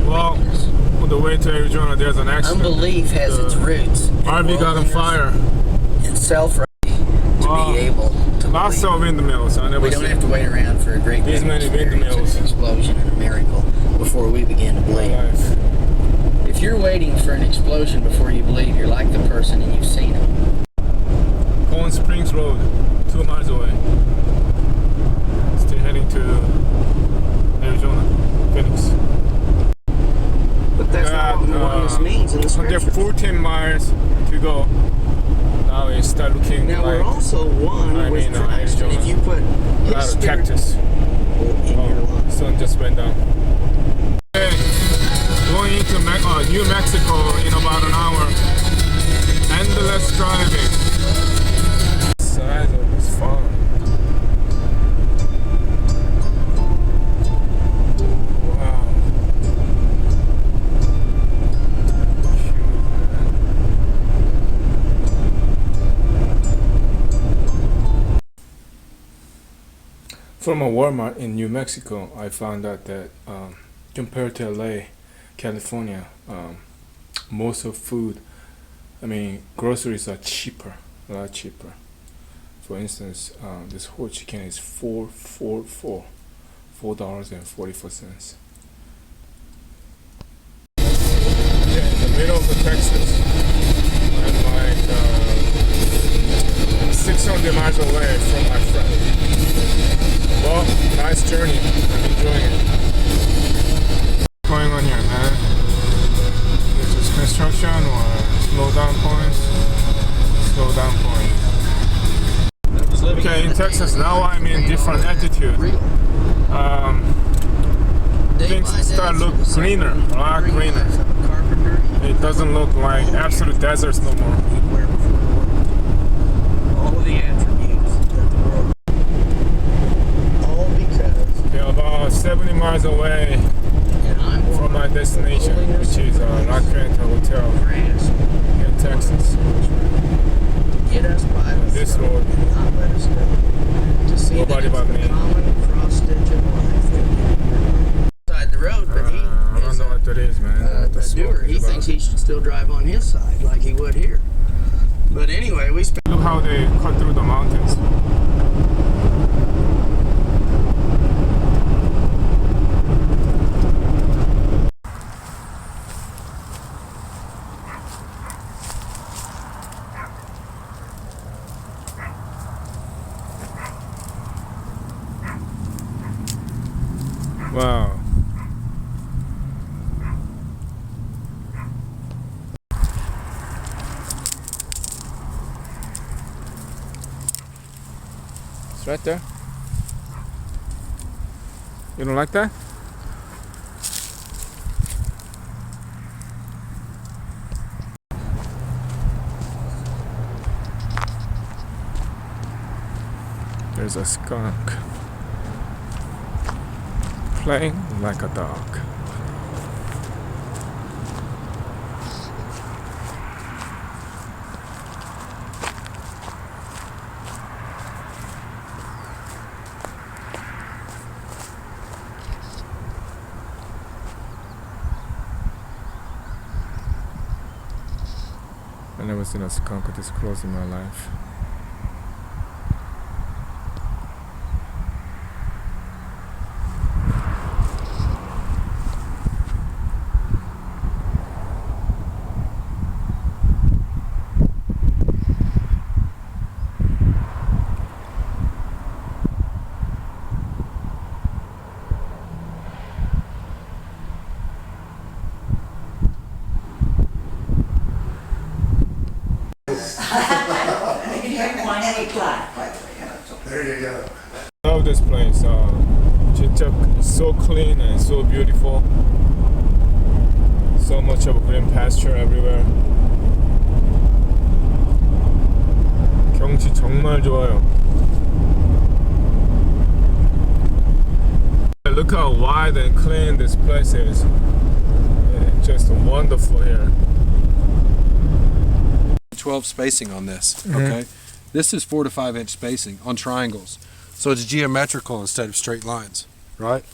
Well, on the way to Arizona, there's an accident. Unbelief has its roots. RV got on fire. And self-right to be able to lots of windmills. I never we don't have to wait around for a great these many windmills, an explosion and a miracle before we begin to believe. If you're waiting for an explosion before you believe, you're like the person and you've seen him. Cold Springs Road, 2 miles away. Still heading to Arizona, Phoenix. But that's not what oneness means in the scriptures. There are 14 miles to go. Now we start looking now like we're also one with Christ. And if you put His Spirit cactus. in your life. Sun just went down. Okay, going into New Mexico in about an hour. Endless driving. The size of this farm. From a Walmart in New Mexico, I found out that compared to LA, California, most of food, groceries are cheaper, a lot cheaper. For instance, this whole chicken is $4.44. Yeah, in the middle of the Texas. I'm like 600 miles away from my friend. Well, nice journey. I'm enjoying it. What's going on here, man? Is this construction or slow down points? Slow down point. Okay, in Texas now I'm in different altitude. Things start look greener, a lot greener. It doesn't look like absolute deserts no more. All of the attributes that the world. All because. Okay, about 70 miles away from my destination, which is La Quinta Hotel in Texas. Get us by This road. Not let us go. To see Nobody but me. Common cross stitch of life. Side the road, but he. I don't know what that is, man. The doer, he thinks he should still drive on his side like he would here. But anyway, we spent. Look how they cut through the mountains. Wow. It's right there. You don't like that? There's a skunk playing like a dog. I've never seen a skunk this close in my life. There you go. I love this place. It's so clean and so beautiful. So much of green pasture everywhere. 경치 정말 좋아요. Look how wide and clean this place is. It's just wonderful here. 12 spacing on this, okay? This is 4 to 5 inch spacing on triangles. So it's geometrical instead of straight lines, right?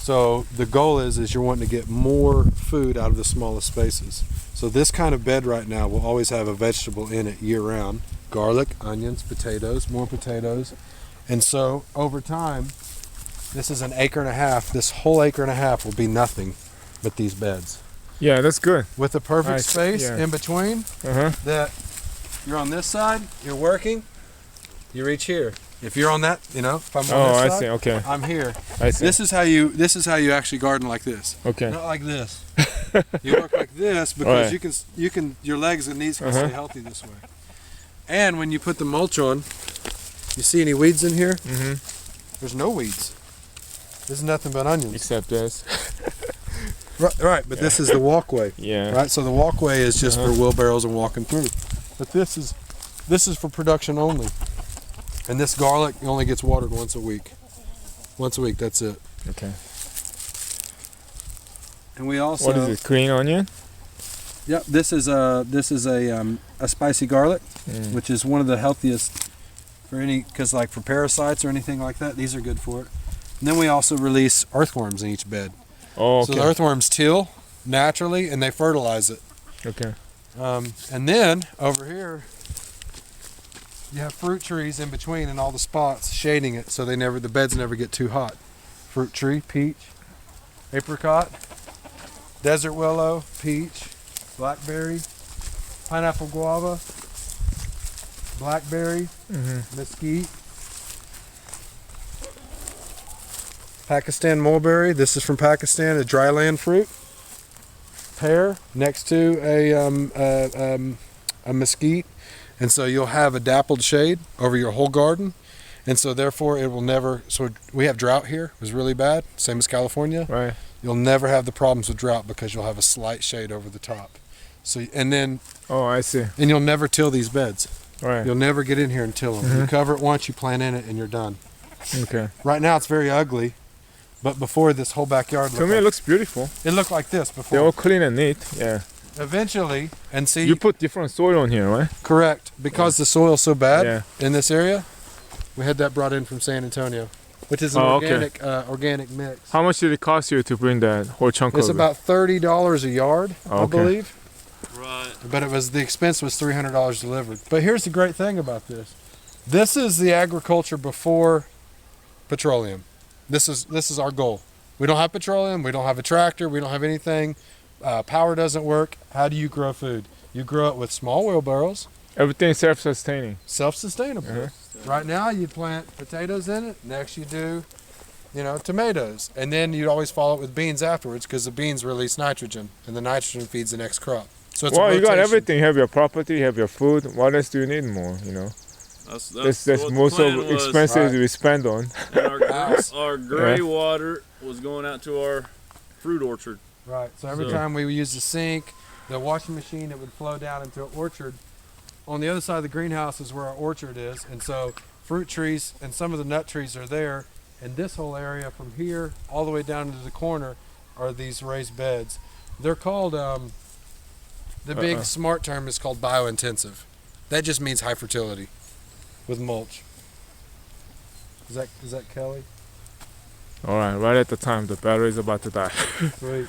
So the goal is you're wanting to get more food out of the smallest spaces. So this kind of bed right now will always have a vegetable in it year round. Garlic, onions, potatoes, more potatoes. And so over time, this is an acre and a half. This whole acre and a half will be nothing but these beds. Yeah, that's good. With the perfect Nice, space yeah. in between, that you're on this side, you're working, you reach here. If you're on that, if I'm on Oh, this I side, see. Okay, I'm here. I see. This is how you actually garden like this. Okay. Not like this. You work like this because Right. you can your legs and knees can stay healthy this way. And when you put the mulch on, you see any weeds in here? There's no weeds. This is nothing but onions. Except this. Right, but this is the walkway. Yeah. Right, so the walkway is just for wheelbarrows and walking through. But this is for production only. And this garlic only gets watered once a week. Once a week, that's it. Okay. And we also What is it? Green onion? Yep, this is a spicy garlic, which is one of the healthiest for because like for parasites or anything like that, these are good for it. And then we also release earthworms in each bed. Oh, okay. So the earthworms till naturally and they fertilize it. Okay. And then over here, you have fruit trees in between and all the spots shading it, so the beds never get too hot. Fruit tree, peach, apricot, desert willow, peach, blackberry, pineapple guava, blackberry, mesquite, Pakistan mulberry. This is from Pakistan, a dryland fruit. Pear next to a mesquite, and so you'll have a dappled shade over your whole garden, and so therefore it will never. So we have drought here; it was really bad, same as California. Right. You'll never have the problems with drought because you'll have a slight shade over the top. So and Oh, I see. you'll never till these beds. Right. You'll never get in here and till them. You cover it once, you plant in it, and you're done. Okay. Right now it's very ugly, but before this whole backyard To me, it looks beautiful. it looked like this They're before. all clean and neat. Yeah. Eventually, and see, You put different soil on here, right? correct, because the soil's so bad Yeah. in this area, we had that brought in from San Antonio, which is an Oh, okay. organic mix. How much did it cost you to bring that whole chunk It's of about $30 a yard, Oh, I okay. believe. Right. But the expense was $300 delivered. But here's the great thing about this. This is the agriculture before petroleum. This is our goal. We don't have petroleum, we don't have a tractor, we don't have anything. Power doesn't work. How do you grow food? You grow it with small wheelbarrows, it? Everything self-sustaining. self-sustainable. Right now you plant potatoes in it, next you do, tomatoes. And then you'd always follow it with beans afterwards because the beans release nitrogen and the nitrogen feeds the next crop. So it's a Well, you got rotation. everything. You have your property, you have your food. What else do you need more? That's That's what the most plan of was. expenses Right. we spend on. And our gray water was going out to our fruit orchard. Right. So every So- time we would use the sink, the washing machine, it would flow down into an orchard. On the other side of the greenhouse is where our orchard is, and so fruit trees and some of the nut trees are there. And this whole area from here all the way down to the corner are these raised beds. They're called the big smart term is called biointensive. That just means high fertility with mulch. Is that Kelly? All right, right at the time the battery is about to die. Sweet.